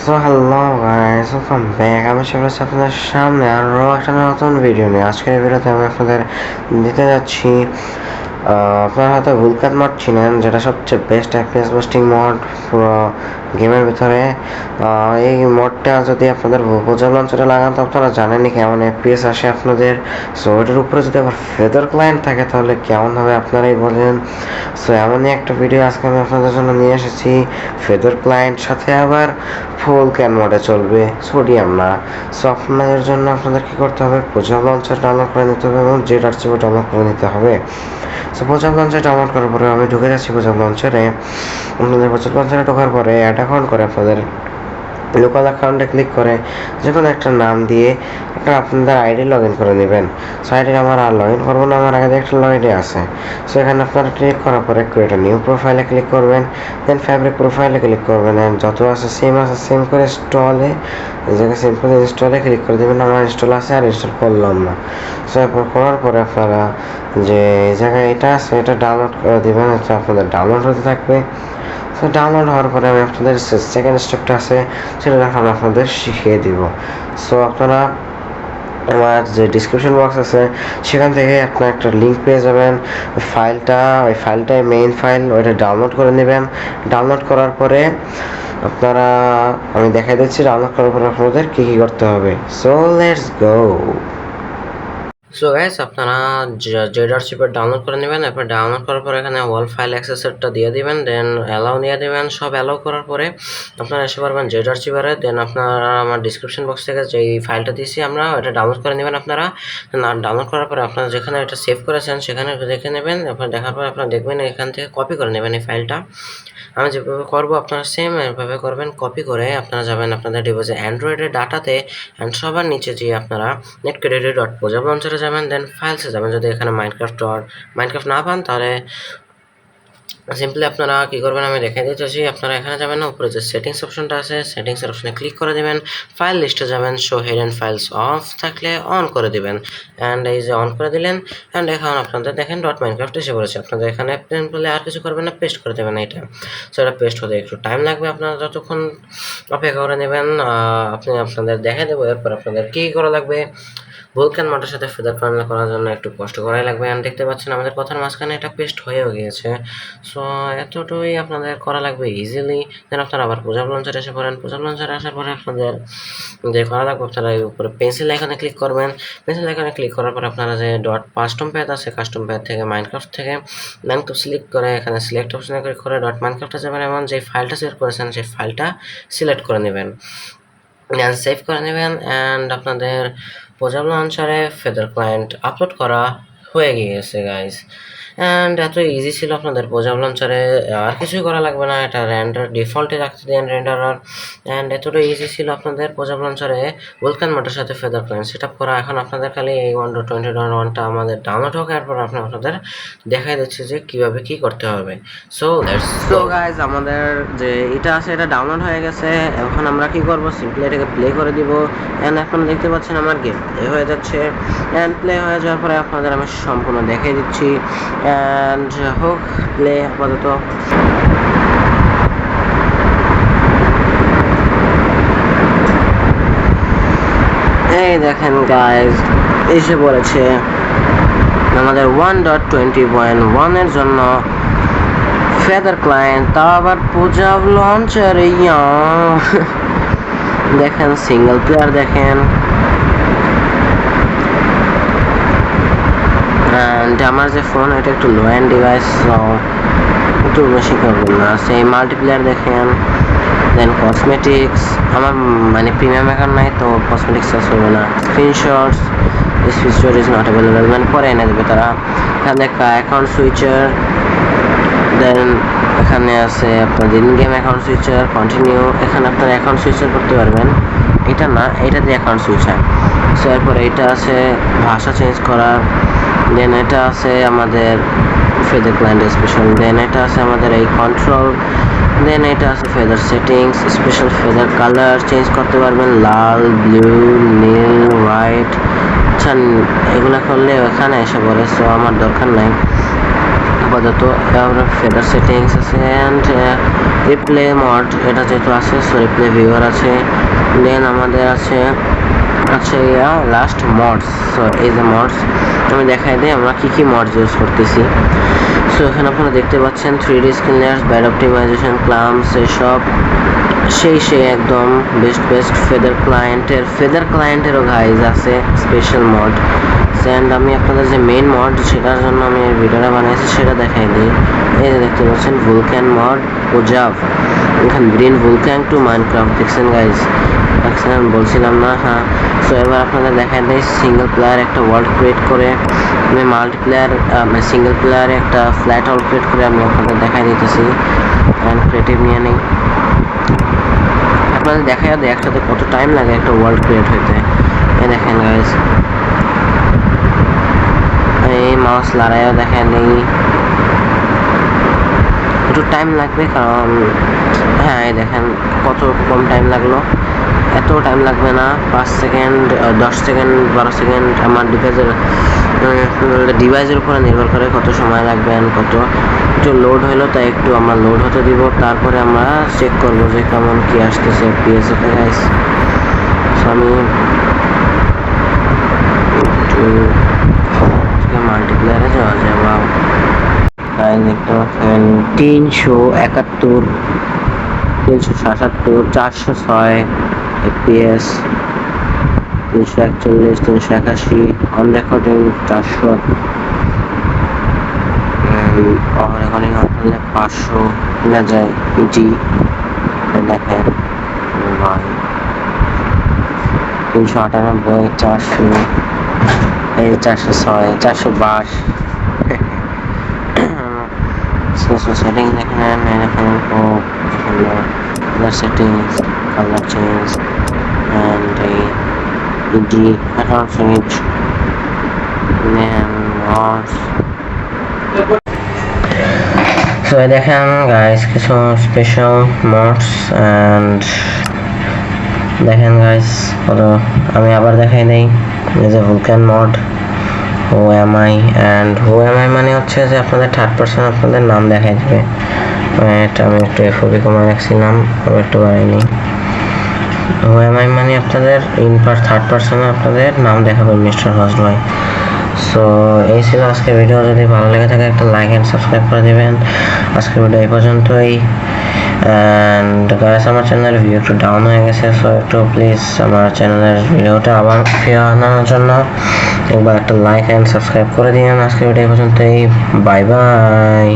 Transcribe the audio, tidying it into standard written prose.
So hello guys, welcome back. আমি চলে এসেছি আপনাদের সামনে আরও একটা নতুন ভিডিও নিয়ে। আজকের ভিডিওতে আমি আপনাদের দিতে যাচ্ছি আপনারা হয়তো ভুলকাত মড চিনেন, যেটা সবচেয়ে বেস্ট এফপিএস বুস্টিং মড পুরো গেমের ভিতরে। এই মডটা যদি আপনাদের প্রোজার লঞ্চারে লাগান তো আপনারা জানেনই কেমন এফপিএস আসে আপনাদের। সো এটার উপরে যদি আবার ফেদার ক্লায়েন্ট থাকে তাহলে কেমন হবে আপনারাই বলেন। সো এমনই একটা ভিডিও আজকে আমি আপনাদের জন্য নিয়ে এসেছি। ফেদার ক্লায়েন্ট সাথে আবার ফুল ক্যান মোডে চলবে, সোডিয়াম না। সো আপনাদের জন্য আপনাদের কী করতে হবে, প্রোজার লঞ্চার ডাউনলোড করে নিতে হবে এবং জেড আর্চিভও ডাউনলোড করে নিতে হবে। সো প্রোজার লঞ্চার ডাউনলোড করার পরে আমি ঢুকে যাচ্ছি প্রোজার লঞ্চারে। আপনাদের প্রোজার লঞ্চারে ঢোকার পরে অ্যাড অ্যাকাউন্ট করে আপনাদের লোকাল অ্যাকাউন্টে ক্লিক করে যে কোনো একটা নাম দিয়ে একটা আপনাদের আইডি লগ ইন করে নেবেন। সো আইডি আমার আর লগ ইন করবো না, আমার আগে একটা আইডি আছে। সো এখানে আপনারা ক্লিক করার পরে ক্রিয়েট নিউ প্রোফাইলে ক্লিক করবেন, দেন ফ্যাব্রিক প্রোফাইলে ক্লিক করবেন, অ্যান্ড যত আছে সেম করে ইনস্টলে এই জায়গায় সেম করে ইনস্টলে ক্লিক করে দেবেন। আমার ইনস্টল আছে আর ইনস্টল করলাম না। সো এরপর করার পরে আপনারা যে এই জায়গায় এটা আছে এটা ডাউনলোড করে দেবেন, হচ্ছে আপনাদের ডাউনলোড হতে থাকবে। সো ডাউনলোড হওয়ার পরে আমি আপনাদের সেকেন্ড স্টেপটা আছে সেটা আমি আপনাদের শিখিয়ে দিব। সো আপনারা আমার যে ডিসক্রিপশন বক্স আছে সেখান থেকে আপনার একটা লিঙ্ক পেয়ে যাবেন। ওই ফাইলটাই মেইন ফাইল, ওইটা ডাউনলোড করে নেবেন। ডাউনলোড করার পরে আপনারা আমি দেখাই দিচ্ছি ডাউনলোড করার পরে আপনাদের কী কী করতে হবে। So let's go. So guys, আপনারা জেডারশিপের ডাউনলোড করে নেবেন। এরপর ডাউনলোড করার পরে এখানে ওয়াল ফাইল অ্যাক্সেসরটা দিয়ে দিবেন, দেন অ্যালাউ নিয়ে দেবেন। সব অ্যালাউ করার পরে আপনারা এসে পারবেন জেডারশিপারে। দেন আপনারা আমার ডিসক্রিপশন বক্স থেকে যে ফাইলটা দিয়েছি আমরা এটা ডাউনলোড করে নেবেন আপনারা। ডাউনলোড করার পরে আপনারা যেখানে এটা সেভ করেছেন সেখানে দেখে নেবেন। এরপর দেখার পরে আপনারা দেখবেন এখান থেকে কপি করে নেবেন এই ফাইলটা। আমি যেভাবে করবো আপনারা সেম এভাবে করবেন। কপি করে আপনারা যাবেন আপনাদের ডিভাইসে অ্যান্ড্রয়েডের ডাটাতে, অ্যান্ড সবার নিচে যে আপনারা netcreator.pojab লঞ্চারে যাবেন, দেন ফাইলসে যাবেন। যদি এখানে মাইনক্রাফট না পান তাহলে সিম্পলি আপনারা কী করবেন আমি দেখাই দিতেছি। আপনারা এখানে যাবেন না, উপরে যে সেটিংস অপশনটা আছে সেটিংসের অপশনে ক্লিক করে দেবেন, ফাইল লিস্টে যাবেন, শো হিডেন ফাইলস অফ থাকলে অন করে দিবেন। অ্যান্ড এই যে অন করে দিলেন, অ্যান্ড এখন আপনাদের দেখেন .minecraft এসে পড়েছে। আপনাদের এখানে সিম্পলি আর কিছু করবেন না, পেস্ট করে দেবেন এটা। সো এটা পেস্ট হতে একটু টাইম লাগবে, আপনারা যতক্ষণ অপেক্ষা করে নেবেন আপনি আপনাদের দেখা দেবো। এরপর আপনাদের কী করা লাগবে, ভুলকান মডের সাথে ফেদার প্যানেল করার জন্য একটু কষ্ট করাই লাগবে। অ্যান্ড দেখতে পাচ্ছেন আমাদের কথার মাঝখানে এটা পেস্ট হয়েও গিয়েছে। সো এতটুকুই আপনাদের করা লাগবে ইজিলি। দেন আপনারা আবার প্রোজাব লঞ্চারে এসে পড়েন। প্রোজাব লঞ্চারে আসার পরে আপনাদের যে করা লাগবে, আপনারা এই উপরে পেন্সিল আইকনে ক্লিক করবেন। পেন্সিল আইকনে ক্লিক করার পর আপনারা যে কাস্টম প্যাথ আছে, কাস্টম প্যাথ থেকে মাইনক্রাফট থেকে মাইনক্রাফট সিলেক্ট করে এখানে সিলেক্ট অপশনে ক্লিক করে .minecraft যাবেন এবং যে ফাইলটা সিলেক্ট করেছেন সেই ফাইলটা সিলেক্ট করে নেবেন, দেন সেভ করে নেবেন। অ্যান্ড আপনাদের প্রোজাব লঞ্চারে ফেদার ক্লায়েন্ট আপলোড করা হয়ে গিয়েছে গাইস। অ্যান্ড এত ইজি ছিল আপনাদের প্রোজাব লঞ্চারে, আর কিছুই করা লাগবে না। এটা রেন্ডার ডিফল্টে রাখতে দেন রেন্ডারার। অ্যান্ড এতটা ইজি ছিল আপনাদের প্রোজাব লঞ্চারে ভুলকান মডের সাথে ফেদার ক্লায়েন্ট সেট আপ করা। এখন আপনাদের খালি এই 1.20.1টা আমাদের ডাউনলোড হোক, এরপর আপনাদের দেখাই দিচ্ছি যে কীভাবে কী করতে হবে। সো গাইজ, আমাদের যে এটা আছে এটা ডাউনলোড হয়ে গেছে। এখন আমরা কি করব, সিম্পলি এটাকে প্লে করে দিব। অ্যান্ড এখন দেখতে পাচ্ছেন আমার গেম প্লে হয়ে যাচ্ছে। অ্যান্ড প্লে হয়ে যাওয়ার পরে আপনাদের আমি সম্পূর্ণ দেখিয়ে দিচ্ছি। অ্যান্ড হোক প্লে আপাতত। এই দেখেন গাইজ, এসে পড়েছে আমাদের 1.20.1 এর জন্য ফেদার ক্লায়েন্ট, তাও আবার প্রোজাব লঞ্চারে। দেখেন সিঙ্গেল প্লেয়ার দেখেন। অ্যান্ড আমার যে ফোন এটা একটু লো এন্ড ডিভাইস, একটু বেশি করবেন না। সেই মাল্টিপ্লেয়ার দেখেন। দেন কসমেটিক্স, আমার মানে প্রিমিয়াম অ্যাকাউন্ট নাই তো কসমেটিক্স চাষ হবে না। Screenshots, this feature is not available, মানে পরে এনে দেবে তারা। এখানে অ্যাকাউন্ট সুইচার, দেন এখানে আছে আপনাদের in game account switcher, continue. এখানে আপনারা অ্যাকাউন্ট সুইচার করতে পারবেন, এটা না, এটা দিয়ে অ্যাকাউন্ট সুইচার। সো এরপরে এটা আছে ভাষা চেঞ্জ করার। দেন এটা আছে আমাদের ফেদার ক্লায়েন্ট স্পেশাল। দেন এটা আছে আমাদের এই কন্ট্রোল। দেন এটা আছে feather settings, special feather colour change করতে পারবেন, লাল, ব্লু, নীল, হোয়াইট। আচ্ছা, এগুলো করলে ওখানে এসে পড়ে, সো আমার দরকার নাই। আপাতত। তারপরে ফেদার সেটিংস আছে অ্যান্ড রিপ্লে মড, এটা যেহেতু আছে সো রিপ্লে ভিউয়ার আছে। দেন আমাদের আছে লাস্ট মডস। সো এই যে মডস আমি দেখাই দিই আমরা কি মডস ইউজ করতেছি। সো এখানে আপনারা দেখতে পাচ্ছেন 3D screen layers, bad optimisation, clumps, এসব সেই একদম বেস্ট ফেদার ক্লায়েন্টেরও গাইজ আছে স্পেশাল মড। অ্যান্ড আমি আপনাদের যে মেইন মড সেটার জন্য আমি এই ভিডিওটা বানিয়েছি সেটা দেখাই দিই। এই যে দেখতে পাচ্ছেন ভুলক্যান মড ওজাভ, এখানে গ্রিন ভুলক্যান টু মাইনক্রাফট দেখছেন গাইজ, আমি বলছিলাম না? হ্যাঁ। সো এবার আপনাদের দেখাই দেয় সিঙ্গেল প্লেয়ার একটা ওয়ার্ল্ড ক্রিয়েট করে, আমি মাল্টিপ্লেয়ার সিঙ্গেল প্লেয়ারে একটা ফ্ল্যাট ওয়ার্ল্ড ক্রিয়েট করে আমি আপনাদের দেখাই দিতেছি। অ্যান্ড ক্রিয়েটিভ নিয়ে নেই, আপনাদের দেখাই দেয় একসাথে কত টাইম লাগে একটা ওয়ার্ল্ড ক্রিয়েট হইতে। এই দেখেন গাইজ, এই মাউস লড়াইও দেখায় নেই, একটু টাইম লাগবে কারণ হ্যাঁ এই দেখেন কত কম টাইম লাগলো, এত টাইম লাগবে না, 5 সেকেন্ড 10 সেকেন্ড 12 সেকেন্ড। আমার ডিভাইসের উপরে নির্ভর করে কত সময় লাগবে কত। একটু লোড হলো তাই একটু আমরা লোড হতে দিব, তারপরে আমরা চেক করবো যে কেমন কি আসতেছে FPS এতে গাইস। সো আমি একটু মাল্টিপ্লেয়ারে যাওয়া যায়। বা দেখতে পাচ্ছেন 371 377 406 FPS, 341 381 on recording 400, on recording হলে 500 কিনা যায় পিজি। দেখেন ভাই 398 400 এই 406 422 সেটিংস দেখেন, দেখেন settings colour change and the account change so দেখেন গাইস কিছু স্পেশাল মডস and দেখেন গাইস আমি আবার দেখাই দেই এই যে ভুলক্যান মড হু এম আই মানে হচ্ছে যে আপনাদের থার্ড পারসন আপনাদের নাম দেখাই দেবে। এটা আমি একটু এফওবি কমে রাখছিলাম, একটু বাড়াইনি। হু এম আই মানে আপনাদের থার্ড পারসনে আপনাদের নাম দেখাবে মিস্টার হজ ভাই। সো এই ছিল আজকের ভিডিও, যদি ভালো লেগে থাকে একটা লাইক অ্যান্ড সাবস্ক্রাইব করে দিবেন। আজকের ভিডিও এই পর্যন্তই। অ্যান্ড গাইস আমার চ্যানেলের ভিউ একটু ডাউন হয়ে গেছে, সো একটু প্লিজ আমার চ্যানেলের ভিডিওটা আবার ফিরে আনার জন্য একবার একটা লাইক অ্যান্ড সাবস্ক্রাইব করে দিন। আজকের ভিডিও এই পর্যন্তই, বাই বাই।